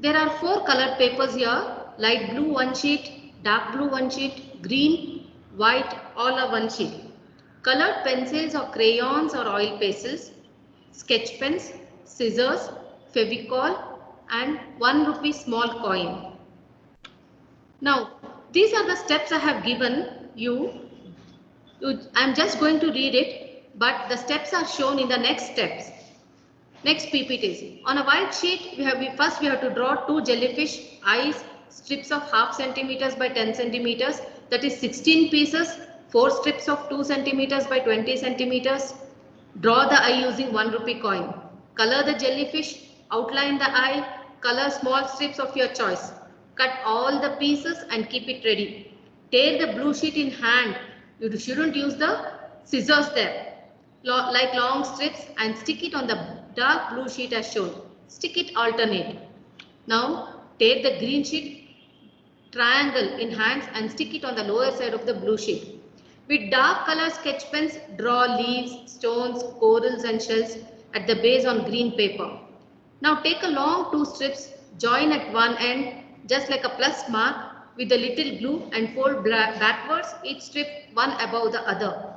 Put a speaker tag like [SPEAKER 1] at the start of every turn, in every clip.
[SPEAKER 1] There are 4 colored papers here: light blue one sheet, dark blue one sheet, green, white, all are one sheet. Colored pencils or crayons or oil pastels, sketch pens, scissors, fevicol and 1 rupee small coin. Now these are the steps I have given you. I am just going to read it, but the steps are shown in the next steps. Next PPTs. On a white sheet, first we have to draw 2 jellyfish eyes, strips of half centimeters by 10 centimeters, that is 16 pieces, 4 strips of 2 centimeters by 20 centimeters. Draw the eye using 1 rupee coin. Color the jellyfish, outline the eye, color small strips of your choice. Cut all the pieces and keep it ready. Tear the blue sheet in hand. You shouldn't use the scissors there. Like long strips, and stick it on the dark blue sheet as shown. Stick it alternate. Now take the green sheet, triangle in hands and stick it on the lower side of the blue sheet. With dark color sketch pens, draw leaves, stones, corals and shells at the base on green paper. Now take a long 2 strips, join at one end just like a plus mark with a little glue and fold backwards, each strip one above the other.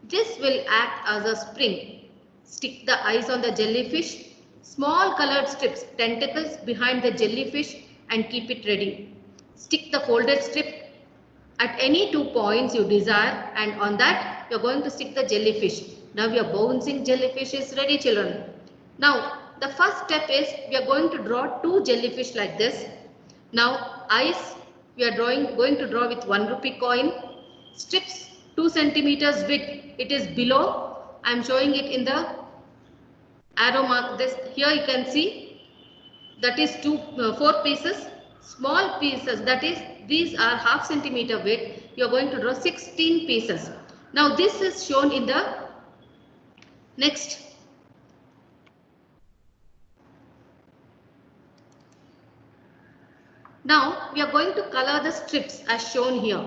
[SPEAKER 1] This will act as a spring. Stick the eyes on the jellyfish, small colored strips, tentacles behind the jellyfish and keep it ready. Stick the folded strip at any 2 points you desire, and on that you are going to stick the jellyfish. Now your bouncing jellyfish is ready, children. Now the first step is we are going to draw 2 jellyfish like this. Now eyes we are going to draw with 1 rupee coin. Strips 2 centimeters width, it is below. I am showing it in the arrow mark. This here you can see that is 4 pieces. Small pieces, that is these are half centimeter width. You are going to draw 16 pieces. Now this is shown in the next. Now we are going to color the strips as shown here.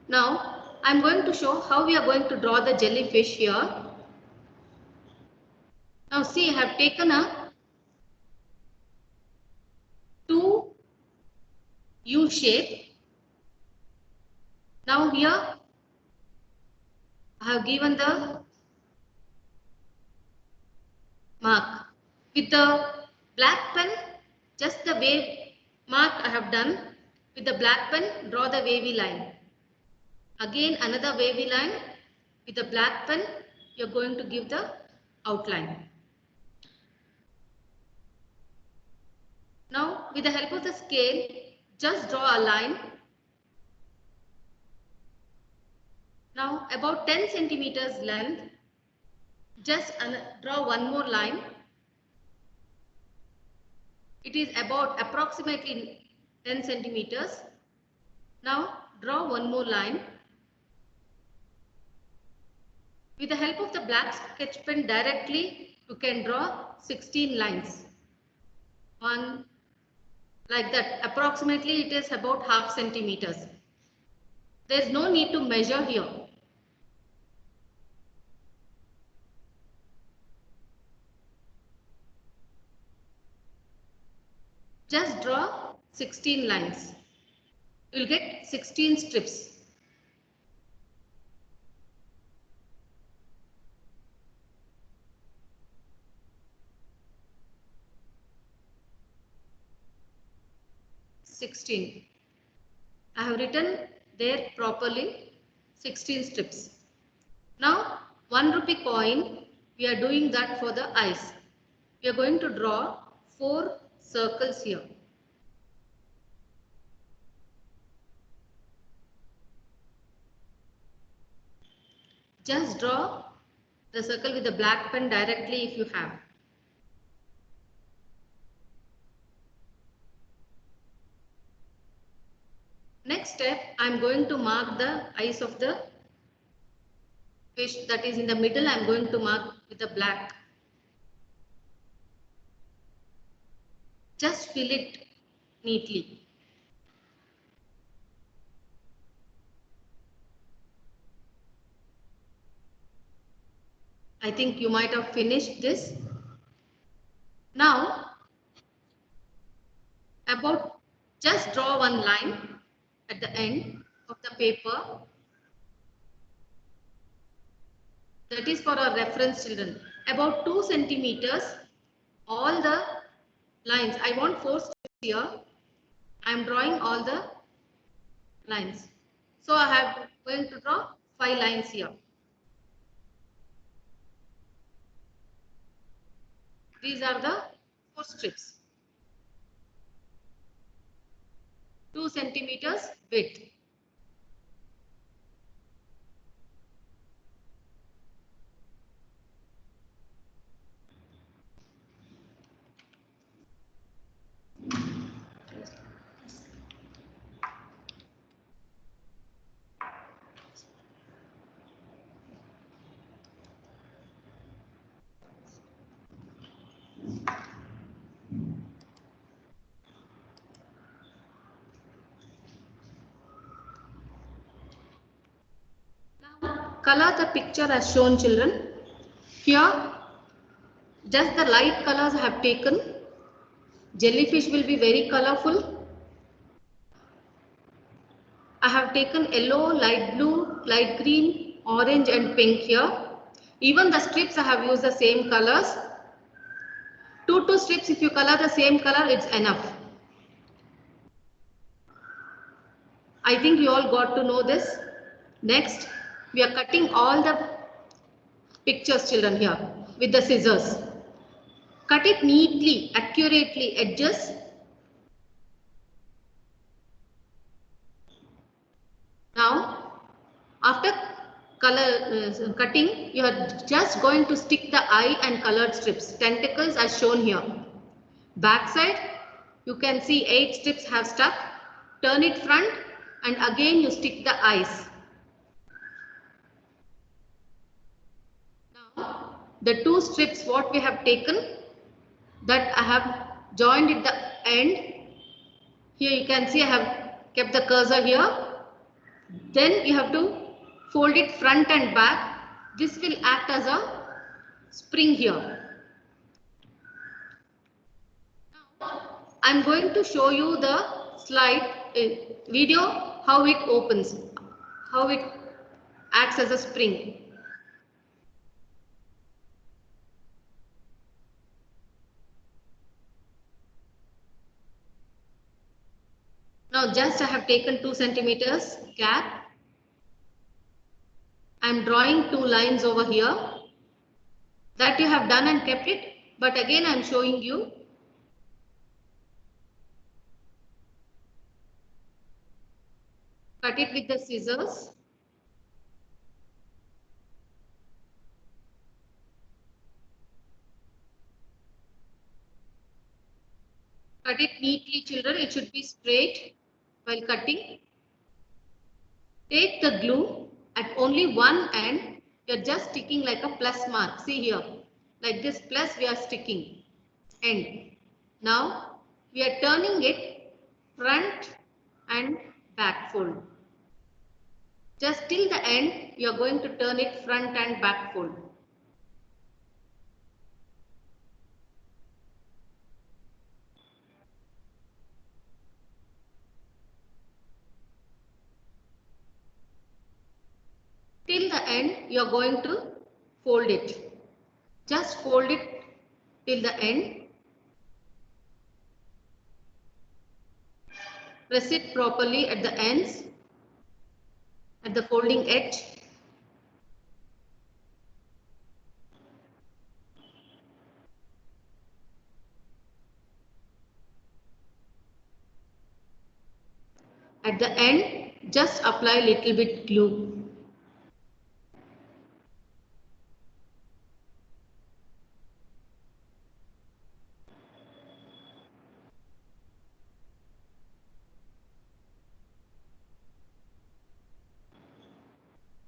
[SPEAKER 1] Now I am going to show how we are going to draw the jellyfish here. Now see, I have taken a 2 U shape. Now here I have given the mark. With the black pen, just the wave mark I have done. With the black pen, draw the wavy line. Again another wavy line. With the black pen, you are going to give the outline. Now with the help of the scale, just draw a line. Now about 10 centimeters length, just draw one more line. It is about approximately 10 centimeters. Now draw one more line. With the help of the black sketch pen directly, you can draw 16 lines. One like that. Approximately it is about half centimeters. There is no need to measure here. Just draw 16 lines. You will get 16 strips. I have written there properly 16 strips. Now 1 rupee coin, we are doing that for the eyes. We are going to draw 4 circles here. Just draw the circle with the black pen directly if you have. Next step, I am going to mark the eyes of the fish, that is in the middle. I am going to mark with the black. Just fill it neatly. I think you might have finished this. Now, about just draw one line at the end of the paper. That is for our reference, children. About 2 centimeters, all the lines. I want 4 strips here. I am drawing all the lines. So I have going to draw 5 lines here. These are the 4 strips. 2 centimeters width. Now color the picture as shown, children. Here just the light colors I have taken. Jellyfish will be very colorful. I have taken yellow, light blue, light green, orange and pink here. Even the strips I have used the same colors. 2 strips, if you color the same color, it's enough. I think you all got to know this. Next, we are cutting all the pictures, children, here with the scissors. Cut it neatly, accurately, edges. Now, after cutting, you are just going to stick the eye and colored strips. Tentacles are shown here. Back side, you can see 8 strips have stuck. Turn it front and again you stick the eyes. Now, the 2 strips what we have taken, that I have joined at the end. Here you can see I have kept the cursor here. Then you have to fold it front and back. This will act as a spring here. I am going to show you the slide video how it opens, how it acts as a spring. Now just I have taken 2 centimeters gap. I am drawing 2 lines over here. That you have done and kept it, but again I am showing you. Cut it with the scissors. Cut it neatly, children. It should be straight while cutting. Take the glue at only one end. You are just sticking like a plus mark. See here, like this plus we are sticking end. Now we are turning it front and back fold. Just till the end, you are going to turn it front and back fold. Till the end, you are going to fold it. Just fold it till the end. Press it properly at the ends, at the folding edge. At the end, just apply little bit glue.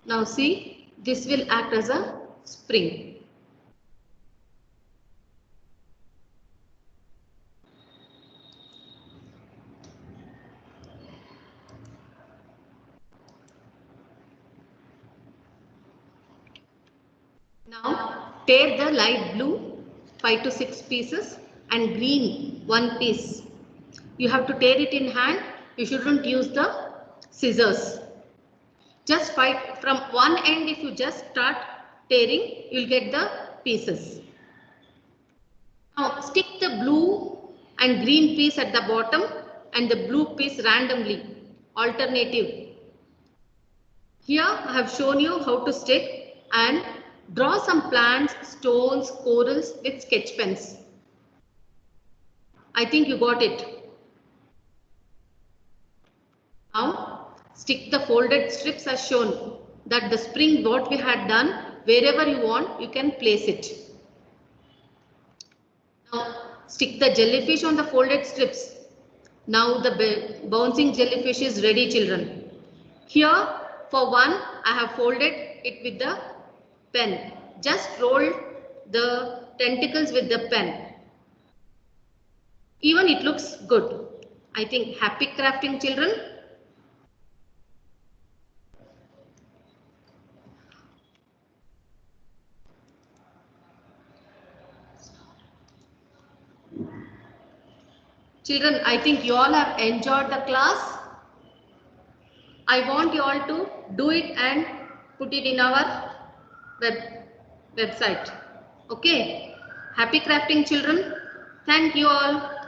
[SPEAKER 1] Now see, this will act as a spring. Now tear the light blue 5 to 6 pieces and green 1 piece. You have to tear it in hand. You shouldn't use the scissors. Just fight from one end. If you just start tearing, you'll get the pieces. Now stick the blue and green piece at the bottom and the blue piece randomly, alternative. Here I have shown you how to stick and draw some plants, stones, corals with sketch pens. I think you got it. Now stick the folded strips as shown, that the spring what we had done, wherever you want you can place it. Now stick the jellyfish on the folded strips. Now the bouncing jellyfish is ready, children. Here for one I have folded it with the pen. Just roll the tentacles with the pen. Even it looks good. I think happy crafting, children. Children, I think you all have enjoyed the class. I want you all to do it and put it in our website. Okay. Happy crafting, children. Thank you all.